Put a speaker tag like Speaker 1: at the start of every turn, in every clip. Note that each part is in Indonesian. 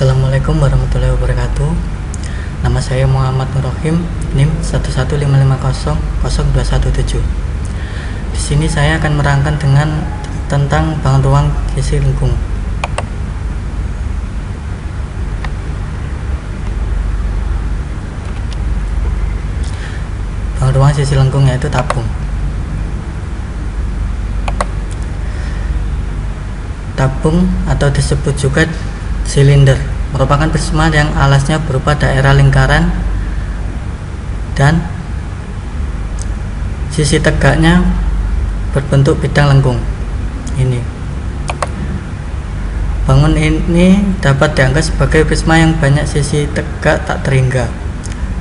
Speaker 1: Assalamualaikum warahmatullahi wabarakatuh. Nama saya Muhammad Nurrohim, NIM 115500217. Di sini saya akan menerangkan tentang bangun ruang sisi lengkung. Bangun ruang sisi lengkung yaitu tabung. Tabung atau disebut juga silinder merupakan prisma yang alasnya berupa daerah lingkaran dan sisi tegaknya berbentuk bidang lengkung. Ini bangun ini dapat dianggap sebagai prisma yang banyak sisi tegak tak terhingga.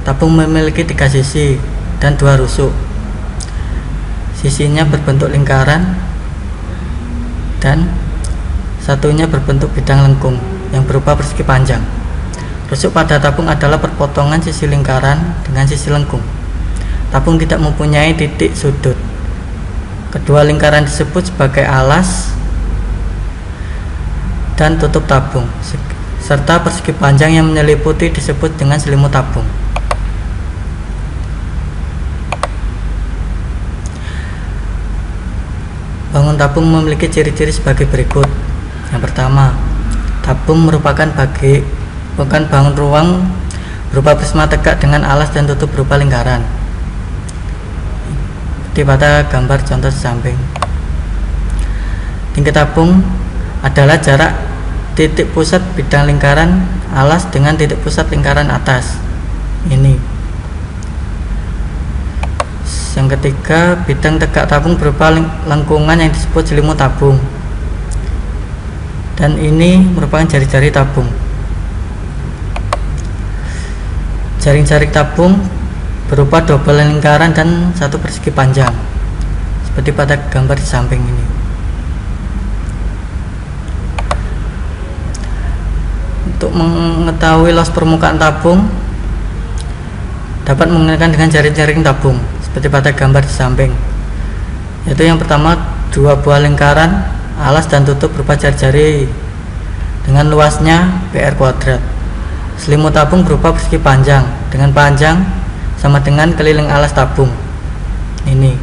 Speaker 1: Tabung memiliki 3 sisi dan 2 rusuk. Sisinya berbentuk lingkaran dan satunya berbentuk bidang lengkung yang berupa persegi panjang. Rusuk pada tabung adalah perpotongan sisi lingkaran dengan sisi lengkung. Tabung tidak mempunyai titik sudut. Kedua lingkaran disebut sebagai alas dan tutup tabung, serta persegi panjang yang menyeliputi disebut dengan selimut tabung. Bangun tabung memiliki ciri-ciri sebagai berikut. Yang pertama, tabung merupakan bangun ruang berupa prisma tegak dengan alas dan tutup berupa lingkaran. Seperti pada gambar contoh di samping. Tinggi tabung adalah jarak titik pusat bidang lingkaran alas dengan titik pusat lingkaran atas. Ini. Yang ketiga, bidang tegak tabung berupa lengkungan yang disebut selimut tabung. Dan ini merupakan jari-jari tabung. Jaring-jaring tabung berupa double lingkaran dan satu persegi panjang, seperti pada gambar di samping ini. Untuk mengetahui luas permukaan tabung dapat menggunakan dengan jaring-jaring tabung, seperti pada gambar di samping. Yaitu yang pertama, 2 buah lingkaran alas dan tutup berupa jari-jari dengan luasnya PR kuadrat. Selimut tabung berupa persegi panjang dengan panjang sama dengan keliling alas tabung. Ini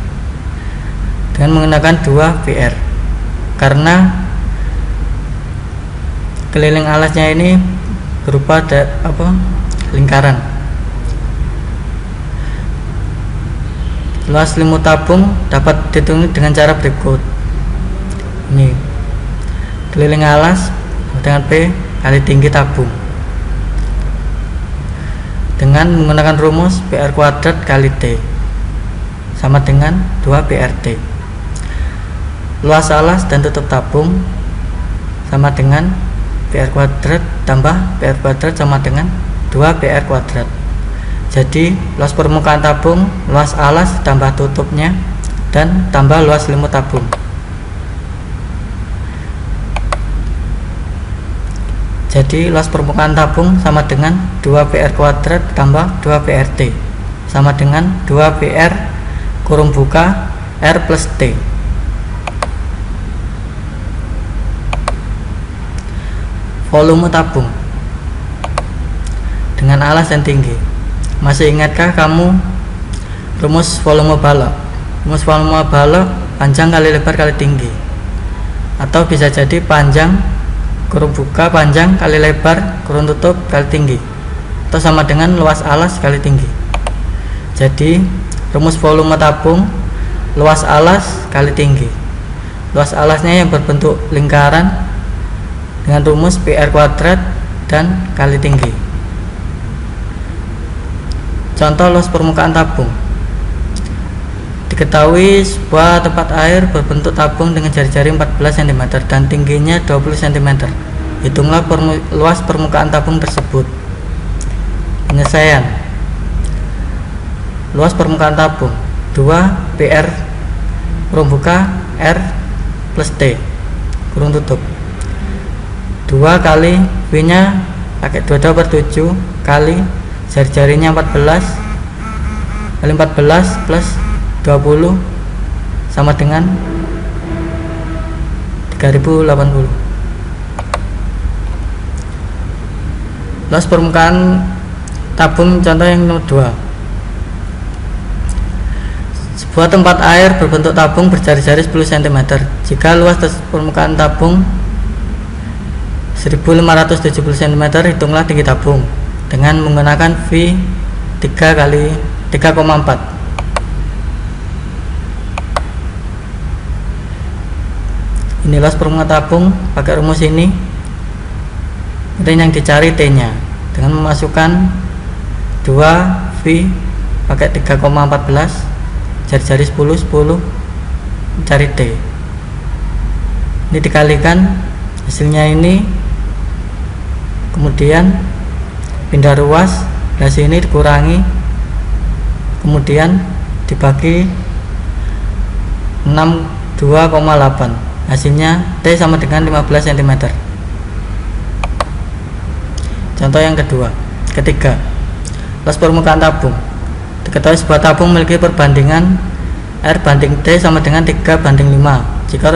Speaker 1: dengan menggunakan 2 PR karena keliling alasnya ini berupa lingkaran. Luas selimut tabung dapat dihitung dengan cara berikut. Ini keliling alas dengan P kali tinggi tabung dengan menggunakan rumus PR kuadrat kali T sama dengan 2 PRT. Luas alas dan tutup tabung sama dengan PR kuadrat tambah PR kuadrat sama dengan 2 PR kuadrat. Jadi luas permukaan tabung, luas alas tambah tutupnya, dan tambah luas selimut tabung. Jadi luas permukaan tabung sama dengan 2 PR kuadrat tambah 2 PRT sama dengan 2 PR kurung buka R plus T. Volume tabung dengan alas dan tinggi. Masih ingatkah kamu rumus volume balok? Rumus volume balok panjang kali lebar kali tinggi, atau bisa jadi panjang kurung buka panjang kali lebar kurung tutup kali tinggi, atau sama dengan luas alas kali tinggi. Jadi rumus volume tabung luas alas kali tinggi. Luas alasnya yang berbentuk lingkaran dengan rumus PR kuadrat dan kali tinggi. Contoh luas permukaan tabung. Diketahui sebuah tempat air berbentuk tabung dengan jari-jari 14 cm dan tingginya 20 cm. Hitunglah luas permukaan tabung tersebut. Penyelesaian. Luas permukaan tabung 2 PR kurung buka R plus T kurung tutup. 2 kali V nya pakai 22/7 kali jari-jarinya 14 kali 14 plus 20 sama dengan 3080. Luas permukaan tabung contoh yang nomor 2. Sebuah tempat air berbentuk tabung berjari-jari 10 cm. Jika luas permukaan tabung 1570 cm, hitunglah tinggi tabung dengan menggunakan V 3 kali 3,4. Ini luas permukaan tabung pakai rumus ini. Kemudian yang dicari T nya dengan memasukkan 2 V pakai 3,14, jari-jari 10 cari T. Ini dikalikan hasilnya ini, kemudian pindah ruas dari sini dikurangi, kemudian dibagi 62,8, hasilnya T sama dengan 15 cm. Contoh yang ketiga, luas permukaan tabung. Diketahui sebuah tabung memiliki perbandingan R banding T sama dengan 3:5. Jika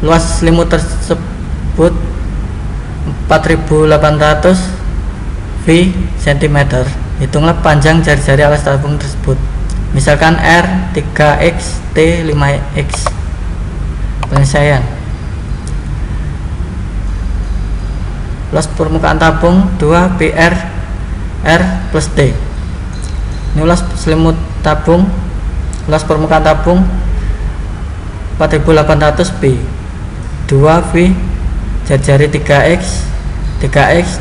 Speaker 1: luas selimut tersebut 4800 V cm, hitunglah panjang jari-jari alas tabung tersebut. Misalkan R 3x, T 5x. Penyelesaian. Luas permukaan tabung 2 PR R plus T. Ini luas selimut tabung, luas permukaan tabung 4800 P, 2 V, jari-jari 3x,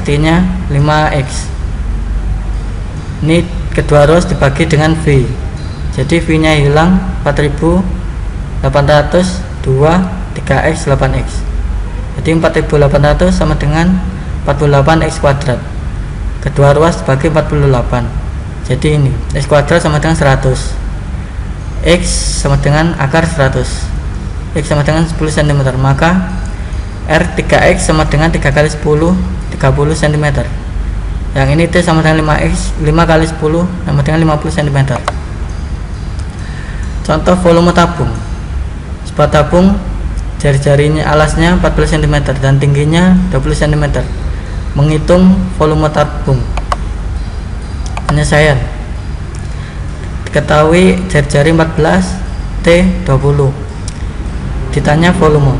Speaker 1: T nya 5x. Ini kedua ruas dibagi dengan V, jadi V nya hilang, 4800 2 3x 8x, jadi 4800 sama dengan 48x kuadrat. Kedua ruas dibagi 48, jadi ini x kuadrat sama dengan 100, x sama dengan akar 100, x sama dengan 10 cm, maka R 3x sama dengan 3 kali 10 30 cm. Yang ini T sama dengan 5x, 5 kali 10 sama dengan 50 cm. Contoh volume tabung. Sebuah tabung jari-jarinya alasnya 40 cm dan tingginya 20 cm. Menghitung volume tabung. Penyelesaian. Diketahui jari-jari 14, T 20. Ditanya volume.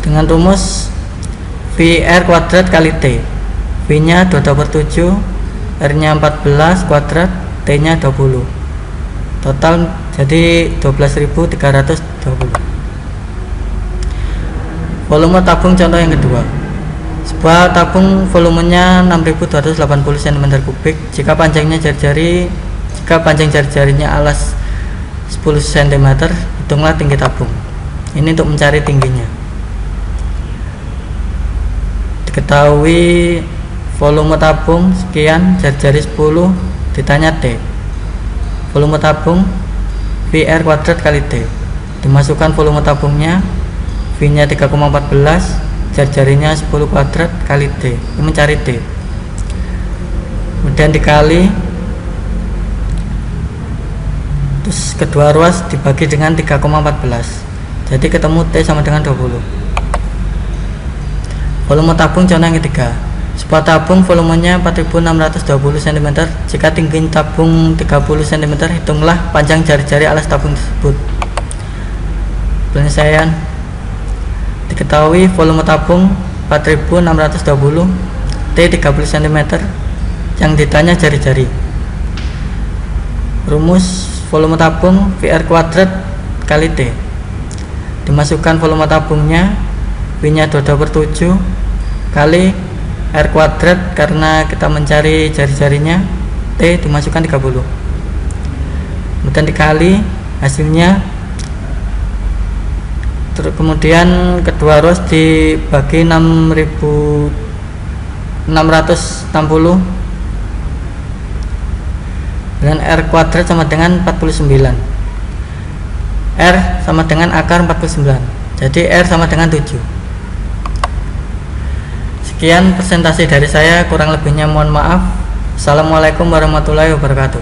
Speaker 1: Dengan rumus VR kuadrat kali T. V nya 22/7, R nya 14 kuadrat, T nya 20. Total jadi 12.320. Volume tabung contoh yang kedua. Sebuah tabung volumenya 6.280 cm3. Jika panjang jari-jarinya alas 10 cm, hitunglah tinggi tabung. Ini untuk mencari tingginya. Diketahui volume tabung sekian, jari-jari 10, ditanya T. Volume tabung VR kuadrat kali T. Dimasukkan volume tabungnya, V nya 3,14, jari-jarinya 10 kuadrat kali T. Ini mencari T. Kemudian dikali, terus kedua ruas dibagi dengan 3,14, jadi ketemu T sama dengan 20. Volume tabung contoh yang ketiga. Sebuah tabung volumenya 4620 cm. Jika tinggi tabung 30 cm, hitunglah panjang jari-jari alas tabung tersebut. Penyelesaian. Diketahui volume tabung 4620, T 30 cm. Yang ditanya jari-jari. Rumus volume tabung VR kuadrat kali T. Dimasukkan volume tabungnya, V nya 22/7 kali R kuadrat, karena kita mencari jari-jarinya, T dimasukkan 30. Kemudian dikali hasilnya, terus kemudian kedua ruas dibagi 6.660 dengan R kuadrat sama dengan 49. R sama dengan akar 49, jadi R sama dengan 7. Sekian presentasi dari saya, kurang lebihnya mohon maaf. Assalamualaikum warahmatullahi wabarakatuh.